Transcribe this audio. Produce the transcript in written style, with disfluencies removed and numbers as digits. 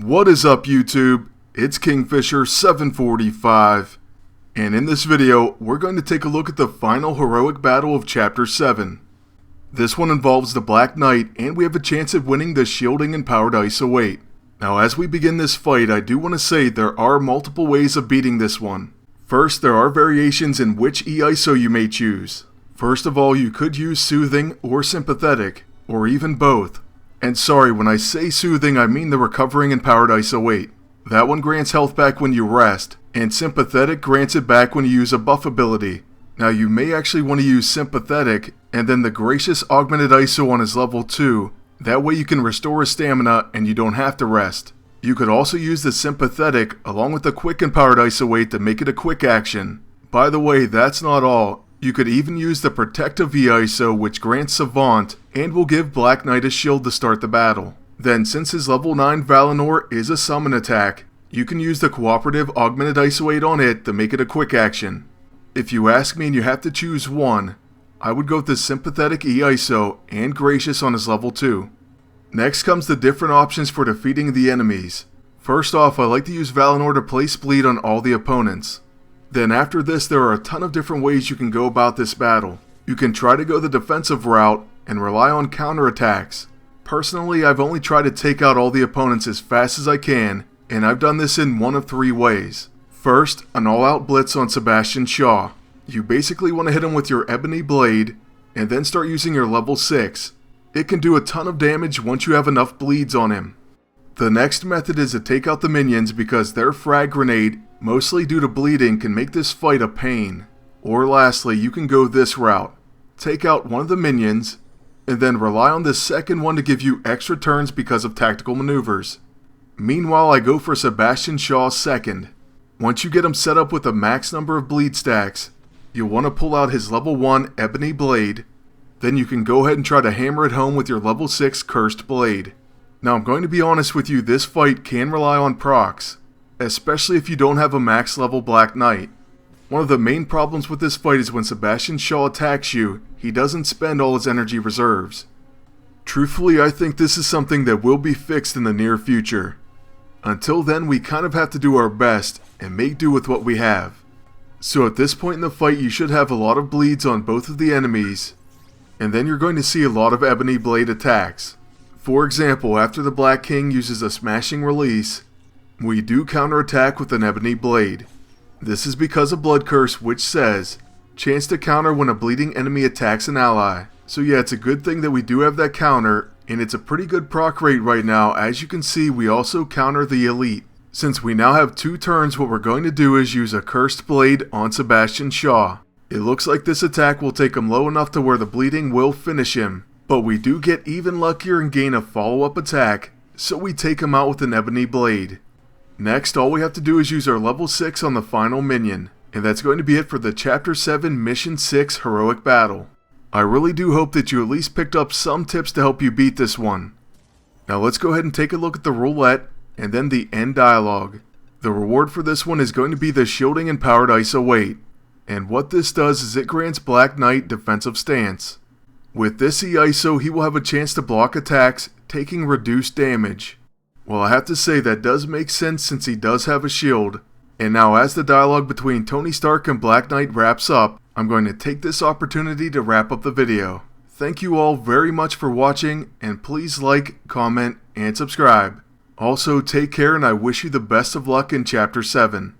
What is up, YouTube? It's Kingfisher745, and in this video we're going to take a look at the final heroic battle of Chapter 7. This one involves the Black Knight, and we have a chance of winning the Shielding and Powered ISO 8. Now as we begin this fight, I do want to say there are multiple ways of beating this one. First, there are variations in which E-ISO you may choose. First of all, you could use Soothing or Sympathetic, or even both. And sorry, when I say Soothing, I mean the Recovering and Powered ISO 8. That one grants health back when you rest, and Sympathetic grants it back when you use a buff ability. Now you may actually want to use Sympathetic, and then the Gracious Augmented ISO on his level 2. That way you can restore his stamina and you don't have to rest. You could also use the Sympathetic along with the Quick and Powered ISO 8 to make it a quick action. By the way, that's not all. You could even use the Protective E-ISO, which grants Savant and will give Black Knight a shield to start the battle. Then, since his level 9 Valinor is a summon attack, you can use the Cooperative Augmented ISO 8 on it to make it a quick action. If you ask me and you have to choose one, I would go with the Sympathetic E-ISO and Gracious on his level 2. Next comes the different options for defeating the enemies. First off, I like to use Valinor to place bleed on all the opponents. Then after this, there are a ton of different ways you can go about this battle. You can try to go the defensive route and rely on counterattacks. Personally, I've only tried to take out all the opponents as fast as I can, and I've done this in one of three ways. First, an all-out blitz on Sebastion Shaw. You basically want to hit him with your Ebony Blade, and then start using your level 6. It can do a ton of damage once you have enough bleeds on him. The next method is to take out the minions because their Frag Grenade, mostly due to bleeding, can make this fight a pain. Or lastly, you can go this route. Take out one of the minions, and then rely on the second one to give you extra turns because of tactical maneuvers. Meanwhile, I go for Sebastion Shaw second. Once you get him set up with a max number of bleed stacks, you'll want to pull out his level 1 Ebony Blade. Then you can go ahead and try to hammer it home with your level 6 Cursed Blade. Now I'm going to be honest with you, this fight can rely on procs, especially if you don't have a max level Black Knight. One of the main problems with this fight is when Sebastion Shaw attacks you, he doesn't spend all his energy reserves. Truthfully, I think this is something that will be fixed in the near future. Until then, we kind of have to do our best and make do with what we have. So at this point in the fight, you should have a lot of bleeds on both of the enemies, and then you're going to see a lot of Ebony Blade attacks. For example, after the Black King uses a smashing release, we do counterattack with an Ebony Blade. This is because of Blood Curse, which says, chance to counter when a bleeding enemy attacks an ally. So yeah, it's a good thing that we do have that counter, and it's a pretty good proc rate right now. As you can see, we also counter the Elite. Since we now have 2 turns, what we're going to do is use a Cursed Blade on Sebastion Shaw. It looks like this attack will take him low enough to where the bleeding will finish him. But we do get even luckier and gain a follow-up attack, so we take him out with an Ebony Blade. Next, all we have to do is use our level 6 on the final minion, and that's going to be it for the Chapter 7 Mission 6 Heroic Battle. I really do hope that you at least picked up some tips to help you beat this one. Now let's go ahead and take a look at the roulette, and then the end dialogue. The reward for this one is going to be the Shielding and Powered ISO 8, and what this does is it grants Black Knight defensive stance. With this E-ISO, he will have a chance to block attacks, taking reduced damage. Well, I have to say that does make sense since he does have a shield. And now as the dialogue between Tony Stark and Black Knight wraps up, I'm going to take this opportunity to wrap up the video. Thank you all very much for watching, and please like, comment, and subscribe. Also, take care, and I wish you the best of luck in Chapter 7.